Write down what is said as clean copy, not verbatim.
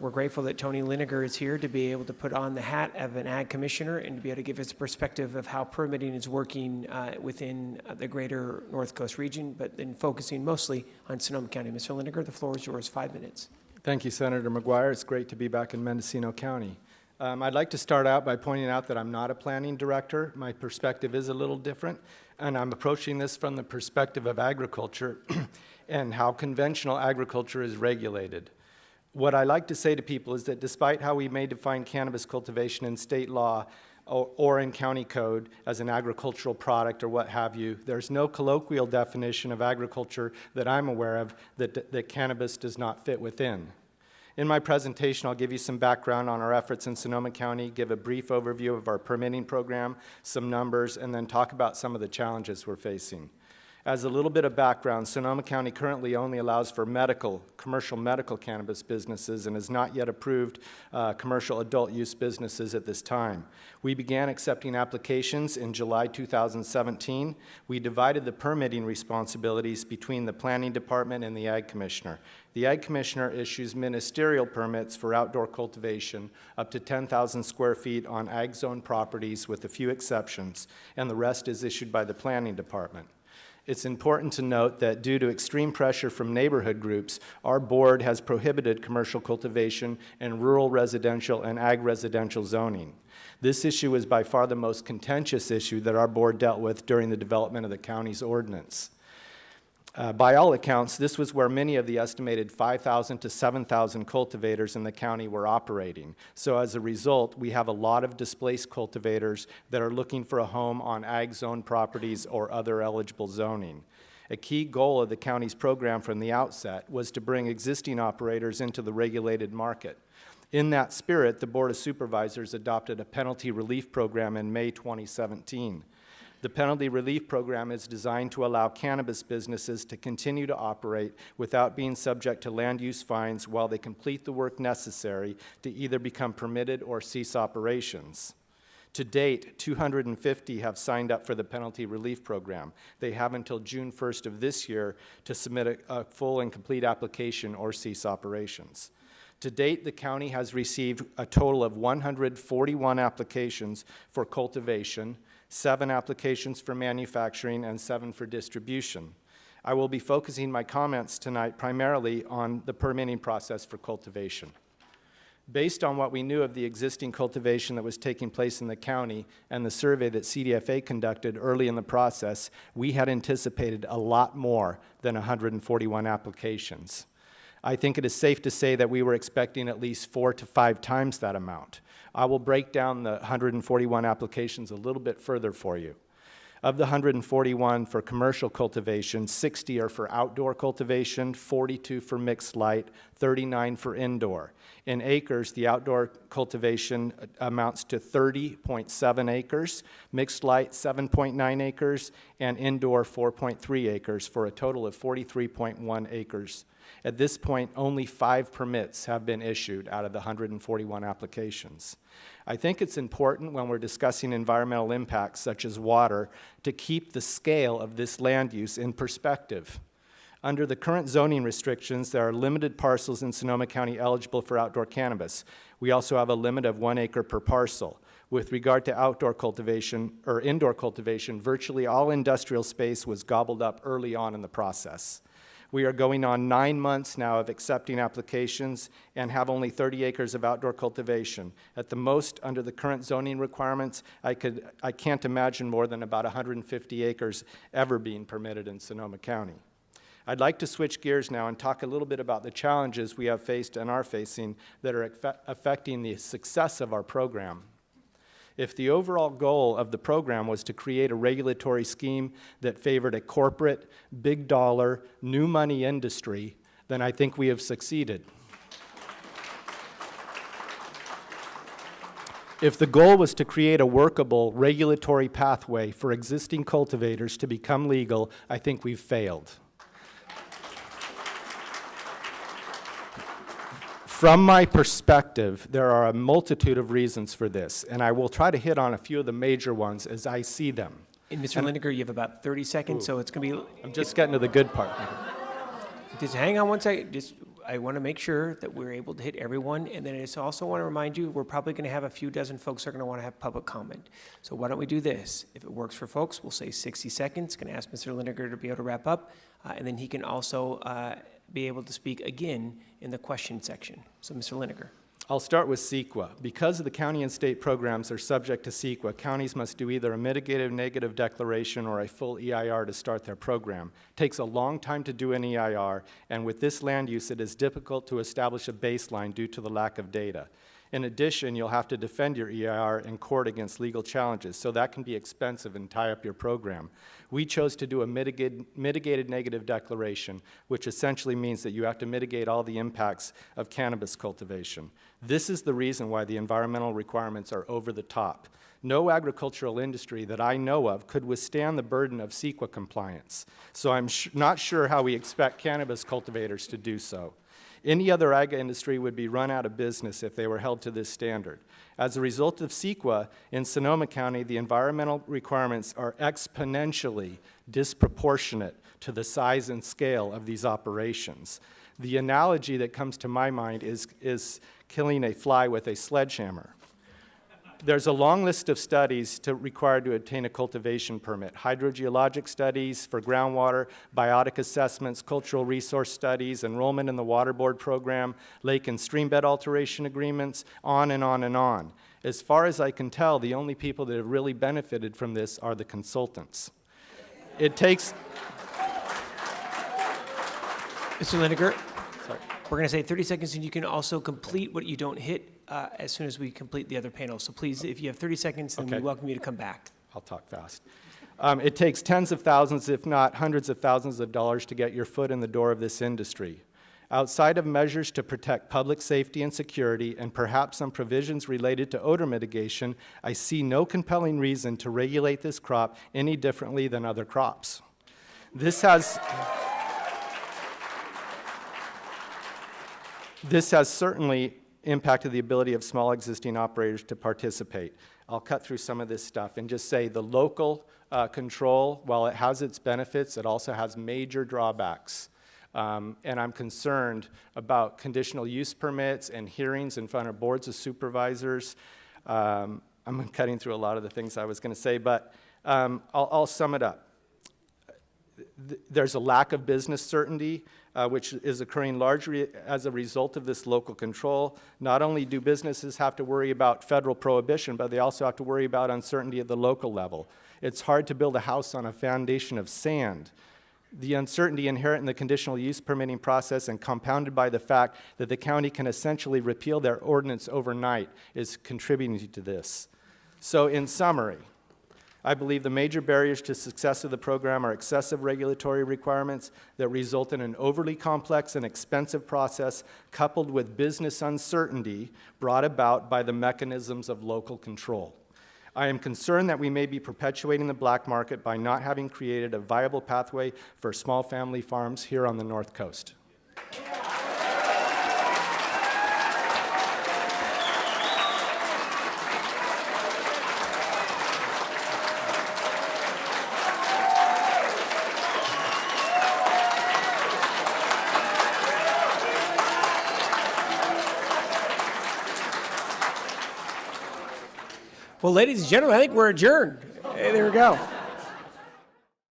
We're grateful that Tony Liniger is here to be able to put on the hat of an ag commissioner and to be able to give us a perspective of how permitting is working within the greater North Coast region, but then focusing mostly on Sonoma County. Mr. Liniger, the floor is yours, 5 minutes. Thank you, Senator McGuire. It's great to be back in Mendocino County. I'd like to start out by pointing out that I'm not a planning director. My perspective is a little different, and I'm approaching this from the perspective of agriculture and how conventional agriculture is regulated. What I like to say to people is that despite how we may define cannabis cultivation in state law or in county code as an agricultural product or what have you, there's no colloquial definition of agriculture that I'm aware of that cannabis does not fit within. In my presentation, I'll give you some background on our efforts in Sonoma County, give a brief overview of our permitting program, some numbers, and then talk about some of the challenges we're facing. As a little bit of background, Sonoma County currently only allows for commercial medical cannabis businesses and has not yet approved commercial adult use businesses at this time. We began accepting applications in July 2017. We divided the permitting responsibilities between the Planning Department and the Ag Commissioner. The Ag Commissioner issues ministerial permits for outdoor cultivation up to 10,000 square feet on ag zone properties with a few exceptions, and the rest is issued by the Planning Department. It's important to note that due to extreme pressure from neighborhood groups, our board has prohibited commercial cultivation in rural residential and ag residential zoning. This issue is by far the most contentious issue that our board dealt with during the development of the county's ordinance. By all accounts, this was where many of the estimated 5,000 to 7,000 cultivators in the county were operating. So as a result, we have a lot of displaced cultivators that are looking for a home on ag zone properties or other eligible zoning. A key goal of the county's program from the outset was to bring existing operators into the regulated market. In that spirit, the Board of Supervisors adopted a penalty relief program in May 2017. The penalty relief program is designed to allow cannabis businesses to continue to operate without being subject to land use fines while they complete the work necessary to either become permitted or cease operations. To date, 250 have signed up for the penalty relief program. They have until June 1st of this year to submit a full and complete application or cease operations. To date, the county has received a total of 141 applications for cultivation, 7 applications for manufacturing, and 7 for distribution. I will be focusing my comments tonight primarily on the permitting process for cultivation. Based on what we knew of the existing cultivation that was taking place in the county and the survey that CDFA conducted early in the process, we had anticipated a lot more than 141 applications. I think it is safe to say that we were expecting at least 4 to 5 times that amount. I will break down the 141 applications a little bit further for you. Of the 141 for commercial cultivation, 60 are for outdoor cultivation, 42 for mixed light, 39 for indoor. In acres, the outdoor cultivation amounts to 30.7 acres, mixed light 7.9 acres, and indoor 4.3 acres for a total of 43.1 acres. At this point, only 5 permits have been issued out of the 141 applications. I think it's important when we're discussing environmental impacts such as water to keep the scale of this land use in perspective. Under the current zoning restrictions, there are limited parcels in Sonoma County eligible for outdoor cannabis. We also have a limit of 1 acre per parcel. With regard to outdoor cultivation or indoor cultivation, virtually all industrial space was gobbled up early on in the process. We are going on 9 months now of accepting applications and have only 30 acres of outdoor cultivation. At the most, under the current zoning requirements, I can't imagine more than about 150 acres ever being permitted in Sonoma County. I'd like to switch gears now and talk a little bit about the challenges we have faced and are facing that are affecting the success of our program. If the overall goal of the program was to create a regulatory scheme that favored a corporate, big dollar, new money industry, then I think we have succeeded. If the goal was to create a workable regulatory pathway for existing cultivators to become legal, I think we've failed. From my perspective, there are a multitude of reasons for this, and I will try to hit on a few of the major ones as I see them. And Mr. Liniger, you have about 30 seconds, so it's going to be... I'm just getting to the good part. Just hang on one second. I want to make sure that we're able to hit everyone. And then I just also want to remind you, we're probably going to have a few dozen folks that are going to want to have public comment. So why don't we do this? If it works for folks, we'll say 60 seconds. Going to ask Mr. Liniger to be able to wrap up. And then he can also be able to speak again in the question section. So Mr. Liniger. I'll start with CEQA. Because the county and state programs are subject to CEQA, counties must do either a mitigated negative declaration or a full EIR to start their program. It takes a long time to do an EIR, and with this land use, it is difficult to establish a baseline due to the lack of data. In addition, you'll have to defend your EIR in court against legal challenges, so that can be expensive and tie up your program. We chose to do a mitigated negative declaration, which essentially means that you have to mitigate all the impacts of cannabis cultivation. This is the reason why the environmental requirements are over the top. No agricultural industry that I know of could withstand the burden of CEQA compliance, so I'm not sure how we expect cannabis cultivators to do so. Any other ag industry would be run out of business if they were held to this standard. As a result of CEQA, in Sonoma County, the environmental requirements are exponentially disproportionate to the size and scale of these operations. The analogy that comes to my mind is killing a fly with a sledgehammer. There's a long list of studies required to obtain a cultivation permit. Hydrogeologic studies for groundwater, biotic assessments, cultural resource studies, enrollment in the water board program, lake and stream bed alteration agreements, on and on and on. As far as I can tell, the only people that have really benefited from this are the consultants. It takes... Mr. Liniger, we're going to say 30 seconds, and you can also complete what you don't hit as soon as we complete the other panel. So please, if you have 30 seconds, then we welcome you to come back. I'll talk fast. It takes tens of thousands, if not hundreds of thousands of dollars to get your foot in the door of this industry. Outside of measures to protect public safety and security, and perhaps some provisions related to odor mitigation, I see no compelling reason to regulate this crop any differently than other crops. This has certainly impacted the ability of small existing operators to participate. I'll cut through some of this stuff and just say the local control, while it has its benefits, it also has major drawbacks. And I'm concerned about conditional use permits and hearings in front of boards of supervisors. I'm cutting through a lot of the things I was going to say, but I'll sum it up. There's a lack of business certainty, which is occurring largely as a result of this local control. Not only do businesses have to worry about federal prohibition, but they also have to worry about uncertainty at the local level. It's hard to build a house on a foundation of sand. The uncertainty inherent in the conditional use permitting process and compounded by the fact that the county can essentially repeal their ordinance overnight is contributing to this. So in summary, I believe the major barriers to success of the program are excessive regulatory requirements that result in an overly complex and expensive process coupled with business uncertainty brought about by the mechanisms of local control. I am concerned that we may be perpetuating the black market by not having created a viable pathway for small family farms here on the North Coast. Well, ladies and gentlemen, I think we're adjourned. Hey, there we go.